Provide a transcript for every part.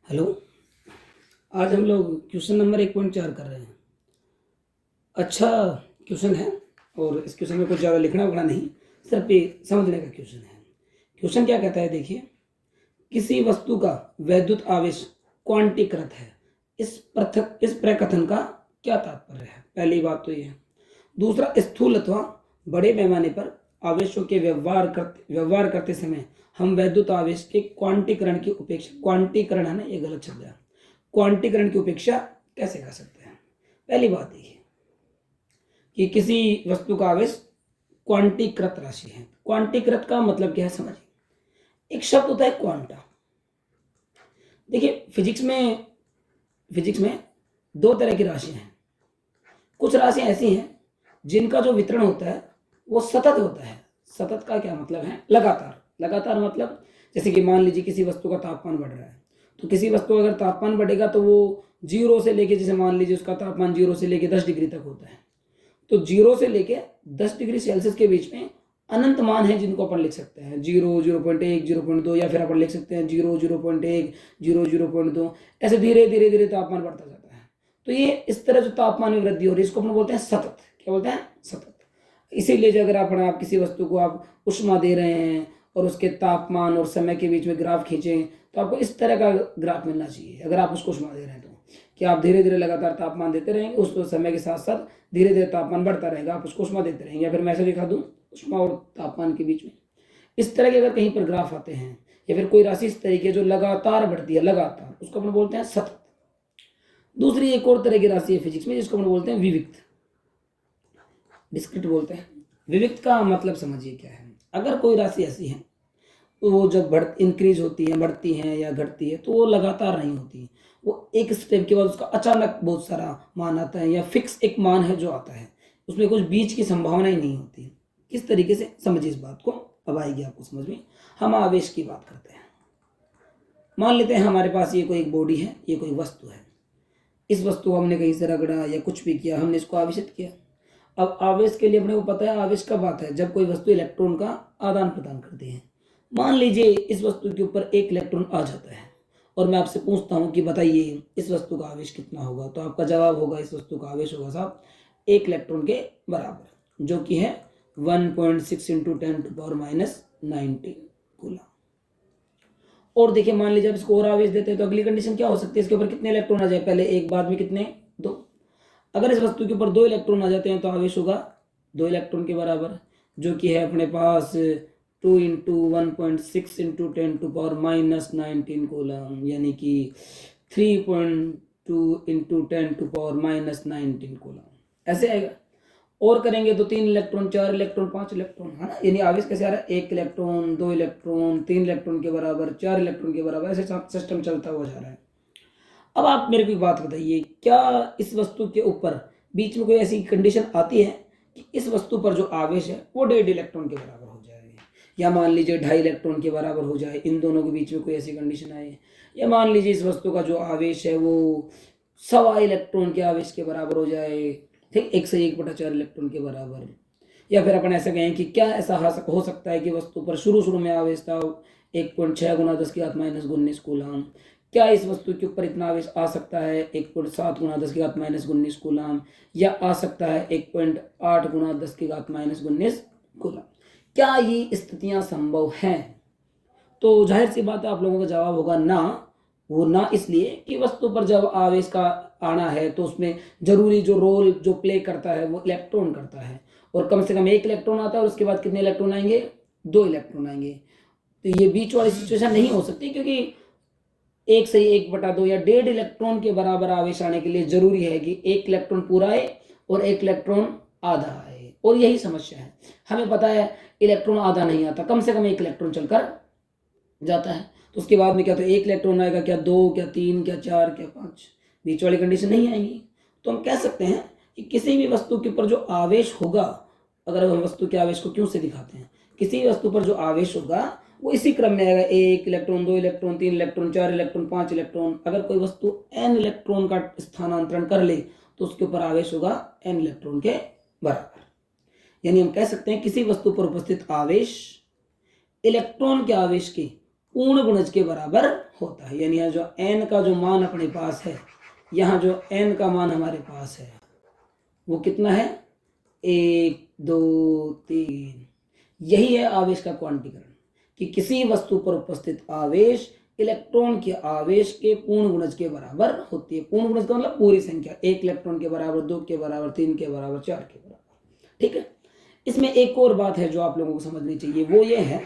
Hello. आज हम लोग क्वेश्चन नंबर 1.4 कर रहे हैं। अच्छा क्वेश्चन है और इस क्वेश्चन में कुछ ज़्यादा लिखना वगना नहीं, सिर्फ ये समझने का क्वेश्चन है। क्वेश्चन क्या कहता है, देखिए, किसी वस्तु का वैद्युत आवेश क्वांटीकृत है। इस प्रकथन का क्या तात्पर्य है? पहली बात तो ये है। दूसरा, स्थूल अथवा बड़े पैमाने पर आवेशों के व्यवहार करते समय हम वैद्युत आवेश के क्वांटीकरण की उपेक्षा, क्वांटीकरण है ना, ये गलत शब्द है, क्वांटीकरण की उपेक्षा कैसे कर सकते हैं? पहली बात देखिए कि किसी वस्तु का आवेश क्वांटीकृत राशि है। क्वांटीकृत का मतलब क्या है समझिए। एक शब्द होता है क्वांटा। देखिए फिजिक्स में दो तरह की राशियां हैं। कुछ राशियां ऐसी हैं जिनका जो वितरण होता है वो सतत होता है। सतत का क्या मतलब है? लगातार। लगातार मतलब जैसे कि मान लीजिए किसी वस्तु का तापमान बढ़ रहा है, तो किसी वस्तु का अगर तापमान बढ़ेगा तो वो जीरो से लेके, जैसे मान लीजिए उसका तापमान 0 से लेके 10 डिग्री तक होता है, तो 0 से लेके 10 डिग्री सेल्सियस के बीच में अनंत मान है जिनको अपन लिख सकते हैं 0, 0.1, 0.2, या फिर अपन लिख सकते हैं 0, 0.1, 0, 0.2। ऐसे धीरे धीरे धीरे तापमान बढ़ता जाता है। तो ये इस तरह जो तापमान में वृद्धि हो रही है इसको अपन बोलते हैं सतत। क्या बोलते हैं? सतत। इसीलिए जो अगर आप किसी वस्तु को आप उष्मा दे रहे हैं और उसके तापमान और समय के बीच में ग्राफ खींचें तो आपको इस तरह का ग्राफ मिलना चाहिए। अगर आप उसको उष्मा दे रहे हैं तो कि आप धीरे धीरे लगातार तापमान देते रहेंगे, उस समय के साथ साथ धीरे धीरे तापमान बढ़ता रहेगा, आप उसको उष्मा देते रहेंगे। या फिर मैं ऐसे दिखा दूँ, उष्मा और तापमान के बीच में इस तरह के अगर कहीं पर ग्राफ आते हैं या फिर कोई राशि इस तरीके जो लगातार बढ़ती है, लगातार, उसको अपन बोलते हैं सतत। दूसरी एक और तरह की राशि है फिजिक्स में जिसको अपन बोलते हैं विविक्त, डिस्क्रीट बोलते हैं। विविक्त का मतलब समझिए क्या है। अगर कोई राशि ऐसी है तो वो जब इंक्रीज होती है, बढ़ती है या घटती है, तो वो लगातार नहीं होती। वो एक स्टेप के बाद उसका अचानक बहुत सारा मान आता है या फिक्स एक मान है जो आता है, उसमें कुछ बीच की संभावना ही नहीं होती। किस तरीके से समझिए इस बात को, अब आएगी आपको समझ में। हम आवेश की बात करते हैं। मान लेते हैं हमारे पास ये कोई एक बॉडी है, ये कोई वस्तु है। इस वस्तु को हमने कहीं से रगड़ा या कुछ भी किया, हमने इसको आवेशित किया। अब आवेश के लिए अपने को पता है आवेश कब आता है, जब कोई वस्तु इलेक्ट्रॉन का आदान प्रदान करती है। मान लीजिए इस वस्तु के ऊपर एक इलेक्ट्रॉन आ जाता है और मैं आपसे पूछता हूं कि बताइए इस वस्तु का आवेश कितना होगा, तो आपका जवाब होगा इस वस्तु का आवेश होगा साहब 1 इलेक्ट्रॉन के बराबर, जो कि है 1.6 इंटू 10⁻⁹ कूलम। और देखिए मान लीजिए अब इसको और आवेश देते हैं तो अगली कंडीशन क्या हो सकती है, इसके ऊपर कितने इलेक्ट्रॉन आ जाए, पहले एक, बाद में कितने, 2। अगर इस वस्तु के ऊपर 2 इलेक्ट्रॉन आ जाते हैं तो आवेश होगा 2 इलेक्ट्रॉन के बराबर, जो कि है अपने पास 2 इंटू 1.6 इंटू 10⁻⁹ कूलम, यानी कि 3.2 इंटू 10⁻⁹ कूलम। ऐसे आएगा। और करेंगे तो 3 इलेक्ट्रॉन, 4 इलेक्ट्रॉन, 5 इलेक्ट्रॉन, है ना। यानी आवेश कैसे आ रहा है, 1 इलेक्ट्रॉन, 2 इलेक्ट्रॉन, 3 इलेक्ट्रॉन के बराबर, 4 इलेक्ट्रॉन के बराबर, ऐसे सिस्टम चलता हुआ जा रहा है। अब आप मेरे को एक बात बताइए, क्या इस वस्तु के ऊपर बीच में कोई ऐसी कंडीशन आती है कि इस वस्तु पर जो आवेश है वो 1.5 इलेक्ट्रॉन के बराबर हो जाए, या मान लीजिए 2.5 इलेक्ट्रॉन के बराबर हो जाए, इन दोनों के बीच में कोई ऐसी कंडीशन आए, या मान लीजिए इस वस्तु का जो आवेश है वो 1.25 इलेक्ट्रॉन के आवेश के बराबर हो जाए, ठीक, 1 से 1/4 इलेक्ट्रॉन के बराबर। या फिर अपन ऐसा कहें कि क्या ऐसा हो सकता है कि वस्तु पर शुरू में आवेश था 1.6 गुना 10⁻⁻19 कूलम, क्या इस वस्तु के ऊपर इतना आवेश आ सकता है 1.7 गुना 10⁻⁻19 कूलम, या आ सकता है 1.8 गुना 10⁻⁻19 कूलम? क्या ये स्थितियां संभव हैं? तो जाहिर सी बात है आप लोगों का जवाब होगा ना। वो ना इसलिए कि वस्तु पर जब आवेश का आना है तो उसमें जरूरी जो रोल जो प्ले करता है वो इलेक्ट्रॉन करता है, और कम से कम 1 इलेक्ट्रॉन आता है और उसके बाद कितने इलेक्ट्रॉन आएंगे, 2 इलेक्ट्रॉन आएंगे। तो ये बीच वाली सिचुएशन नहीं हो सकती, क्योंकि 1 से 1/2 या 1.5 इलेक्ट्रॉन के बराबर आवेश आने के लिए जरूरी है कि 1 इलेक्ट्रॉन पूरा आए और 1 इलेक्ट्रॉन आधा आए। और यही समस्या है, हमें पता है इलेक्ट्रॉन आधा नहीं आता, कम से कम 1 इलेक्ट्रॉन चलकर जाता है। तो उसके बाद में क्या, तो 1 इलेक्ट्रॉन आएगा, क्या 2, क्या 3, क्या 4, क्या 5, बीच वाली कंडीशन नहीं आएंगी। तो हम कह सकते हैं कि किसी भी वस्तु के ऊपर जो आवेश होगा, अगर हम वस्तु के आवेश को क्यों से दिखाते हैं, किसी वस्तु पर जो आवेश होगा वो इसी क्रम में आएगा, 1 electron, 2 electron, 3 electron, 4 electron, 5 electron. अगर कोई वस्तु n इलेक्ट्रॉन का स्थानांतरण कर ले तो उसके ऊपर आवेश होगा n इलेक्ट्रॉन के बराबर। यानी हम कह सकते हैं किसी वस्तु पर उपस्थित आवेश इलेक्ट्रॉन के आवेश के पूर्ण गुणज के बराबर होता है। यानी यहाँ जो n का जो मान अपने पास है, यहाँ जो n का मान हमारे पास है वो कितना है, 1 2 3। यही है आवेश का क्वांटीकरण, कि किसी वस्तु पर उपस्थित आवेश इलेक्ट्रॉन के आवेश के पूर्ण गुणज के बराबर होती है। पूर्ण गुणज का मतलब पूरी संख्या, 1 इलेक्ट्रॉन के बराबर, 2 के बराबर, 3 के बराबर, 4 के बराबर। ठीक है। इसमें एक और बात है जो आप लोगों को समझनी चाहिए, वो ये है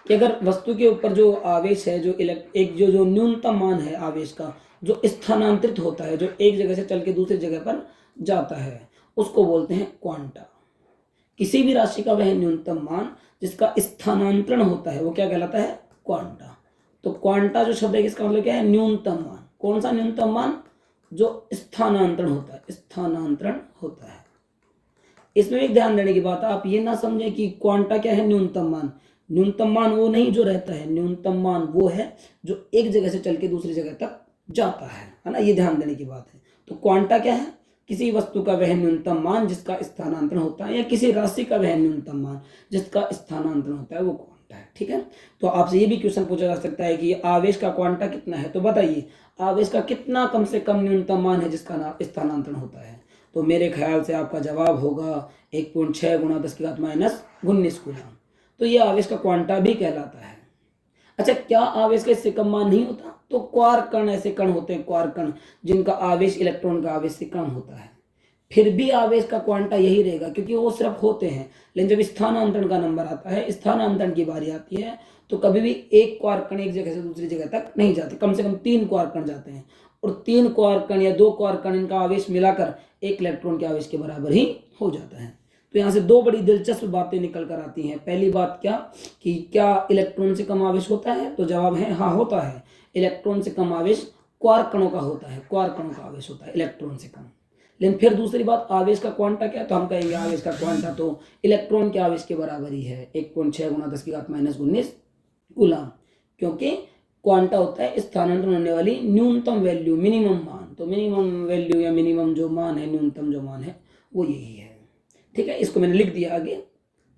कि अगर वस्तु के ऊपर जो आवेश है, जो एक जो न्यूनतम मान है आवेश का, जो स्थानांतरित होता है, जो एक जगह से चल के दूसरी जगह पर जाता है, उसको बोलते हैं क्वांटा। किसी भी राशि का वह न्यूनतम मान जिसका स्थानांतरण होता है वो क्या कहलाता है, क्वांटा। तो क्वांटा जो शब्द है इसका मतलब क्या है, न्यूनतम मान। कौन सा न्यूनतम मान, जो स्थानांतरण होता है, स्थानांतरण होता है। इसमें एक ध्यान देने की बात है, आप ये ना समझें कि क्वांटा क्या है, न्यूनतम मान। न्यूनतम मान वो नहीं जो रहता है, न्यूनतम मान वो है जो एक जगह से चल के दूसरी जगह तक जाता है ना, ये ध्यान देने की बात है। तो क्वांटा क्या है, किसी वस्तु का वह न्यूनतम मान जिसका स्थानांतरण होता है, या किसी राशि का वह न्यूनतम मान जिसका स्थानांतरण होता है, वो क्वांटा है। ठीक है। तो आपसे ये भी क्वेश्चन पूछा जा सकता है कि आवेश का क्वांटा कितना है, तो बताइए आवेश का कितना कम से कम न्यूनतम मान है जिसका स्थानांतरण होता है। तो मेरे ख्याल से आपका जवाब होगा 1.6 × 10⁻⁻19 कूलम। तो ये आवेश का क्वांटा भी कहलाता है। अच्छा, क्या आवेश का इससे कम मान नहीं होता, तो क्वार्क कण, ऐसे कण होते हैं क्वार्क कण जिनका आवेश इलेक्ट्रॉन का आवेश से कम होता है, फिर भी आवेश का क्वांटा यही रहेगा, क्योंकि वो सिर्फ होते हैं। लेकिन जब स्थानांतरण का नंबर आता है, स्थानांतरण की बारी आती है, तो कभी भी एक क्वार्क कण एक जगह से दूसरी जगह तक नहीं जाते, कम से कम 3 क्वार्क कण जाते हैं। और 3 क्वार्क कण या 2 क्वार्क कण, इनका आवेश मिलाकर 1 इलेक्ट्रॉन के आवेश के बराबर ही हो जाता है। तो यहाँ से दो बड़ी दिलचस्प बातें निकल कर आती हैं। पहली बात क्या, कि क्या इलेक्ट्रॉन से कम आवेश होता है, तो जवाब है हाँ होता है। इलेक्ट्रॉन से कम आवेश क्वार्क कणों का होता है, क्वार्क कणों का आवेश होता है इलेक्ट्रॉन से कम। लेकिन फिर दूसरी बात, आवेश का क्वांटा क्या है, तो हम कहेंगे आवेश का क्वांटा तो इलेक्ट्रॉन के आवेश के बराबर ही है, 1.6 × 10⁻⁻19 कूलम। क्योंकि क्वांटा होता है स्थानांतरण होने वाली न्यूनतम वैल्यू, मिनिमम मान। तो मिनिमम वैल्यू या मिनिमम जो मान है, न्यूनतम जो मान है, वो यही है। ठीक है, इसको मैंने लिख दिया आगे।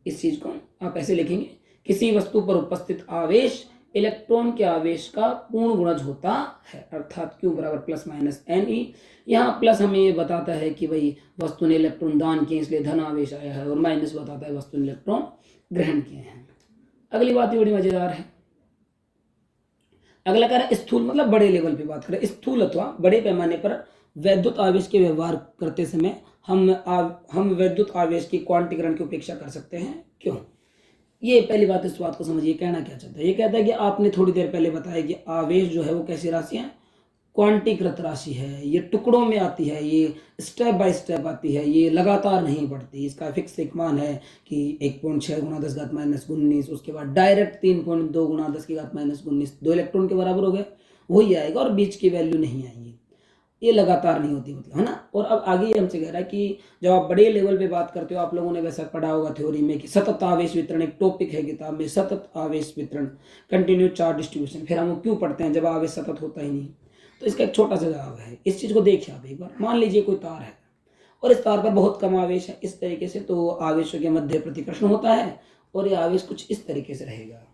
इस चीज को आप ऐसे लिखेंगे, किसी वस्तु पर उपस्थित आवेश इलेक्ट्रॉन के आवेश का पूर्ण गुणज होता है, अर्थात Q ± Ne। यहाँ प्लस हमें ये बताता है कि भाई वस्तु ने इलेक्ट्रॉन दान किए इसलिए धन आवेश आया है, और माइनस बताता है वस्तु ने इलेक्ट्रॉन ग्रहण किए हैं। अगली बात ये बड़ी मजेदार है। अगला कह रहा है स्थूल, मतलब बड़े लेवल पे बात करें, स्थूल अथवा बड़े पैमाने पर वैद्युत आवेश के व्यवहार करते समय हम वैद्युत आवेश की क्वांटीकरण की उपेक्षा कर सकते हैं, क्यों? ये पहली बात, इस बात को समझिए, कहना क्या चाहता है। ये कहता है कि आपने थोड़ी देर पहले बताया कि आवेश जो है वो कैसी राशि है, क्वांटीकृत राशि है। ये टुकड़ों में आती है, ये स्टेप बाय स्टेप आती है, ये लगातार नहीं बढ़ती। इसका फिक्स एक मान है कि 1.6 × 10⁻⁻19, उसके बाद डायरेक्ट 3.2 × 10⁻⁻19, 2 इलेक्ट्रॉन के बराबर हो गए, वही आएगा, और बीच की वैल्यू नहीं आएगी। ये लगातार नहीं होती, मतलब, है ना। और अब आगे ये हमसे कह रहा है कि जब आप बड़े लेवल पे बात करते हो, आप लोगों ने वैसा पढ़ा होगा थ्योरी में कि सतत आवेश वितरण, एक टॉपिक है किताब में, सतत आवेश वितरण, कंटिन्यूस चार्ज डिस्ट्रीब्यूशन। फिर हम क्यों पढ़ते हैं जब आवेश सतत होता ही नहीं? तो इसका एक छोटा सा जवाब है। इस चीज को देखिए आप एक बार, मान लीजिए कोई तार है और इस तार पर बहुत कम आवेश है, इस तरीके से, तो आवेशों के मध्य प्रतिकर्षण होता है और ये आवेश कुछ इस तरीके से रहेगा।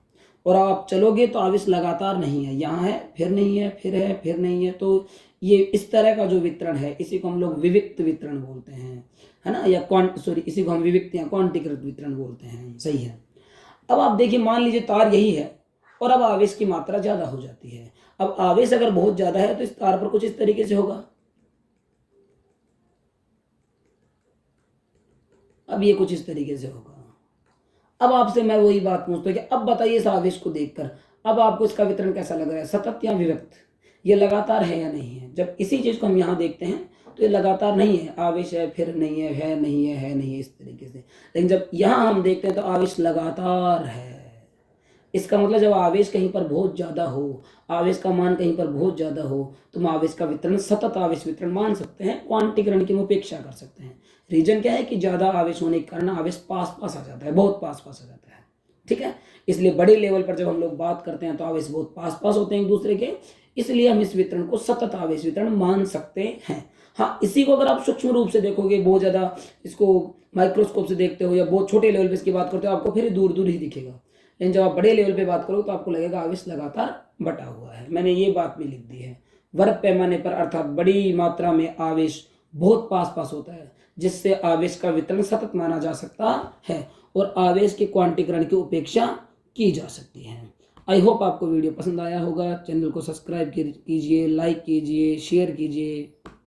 और आप चलोगे तो आवेश लगातार नहीं है, यहाँ है, फिर नहीं है, फिर है, फिर नहीं है। तो ये इस तरह का जो वितरण है, इसी को हम लोग विविक्त वितरण बोलते हैं, है ना, या इसी को हम विविक्त या क्वांटीकृत वितरण बोलते हैं। सही है। अब आप देखिए, मान लीजिए तार यही है और अब आवेश की मात्रा ज्यादा हो जाती है। अब आवेश अगर बहुत ज्यादा है तो इस तार पर कुछ इस तरीके से होगा। अब ये कुछ इस तरीके से होगा। अब आपसे मैं वही बात पूछता हूँ कि अब बताइए इस आवेश को देखकर, अब आपको इसका वितरण कैसा लग रहा है, सतत या विविक्त? ये लगातार है या नहीं है? जब इसी चीज को हम यहाँ देखते हैं तो ये लगातार नहीं है, आवेश है, फिर नहीं है नहीं है नहीं है, इस तरीके से। लेकिन जब यहाँ हम देखते हैं तो आवेश लगातार है। इसका मतलब जब आवेश कहीं पर बहुत ज्यादा हो, आवेश का मान कहीं पर बहुत ज्यादा हो, तो हम आवेश का वितरण सतत आवेश वितरण मान सकते हैं, क्वांटीकरण की हम उपेक्षा कर सकते हैं। रीजन क्या है कि ज्यादा आवेश होने के कारण आवेश पास पास आ जाता है, बहुत पास पास आ जाता है। ठीक है, इसलिए बड़े लेवल पर जब हम लोग बात करते हैं तो आवेश बहुत पास पास होते हैं एक दूसरे के, इसलिए हम इस वितरण को सतत आवेश वितरण मान सकते हैं। हाँ, इसी को अगर आप सूक्ष्म रूप से देखोगे, बहुत ज्यादा इसको माइक्रोस्कोप से देखते हो या बहुत छोटे लेवल पे इसकी बात करते हो, आपको फिर दूर दूर ही दिखेगा। लेकिन जब आप बड़े लेवल पे बात करो तो आपको लगेगा आवेश लगातार बटा हुआ है। मैंने ये बात भी लिख दी है। वर्ग पैमाने पर अर्थात बड़ी मात्रा में आवेश बहुत पास पास होता है, जिससे आवेश का वितरण सतत माना जा सकता है और आवेश के क्वांटीकरण की उपेक्षा की जा सकती है। आई होप आपको वीडियो पसंद आया होगा। चैनल को सब्सक्राइब कीजिए, लाइक कीजिए, शेयर कीजिए।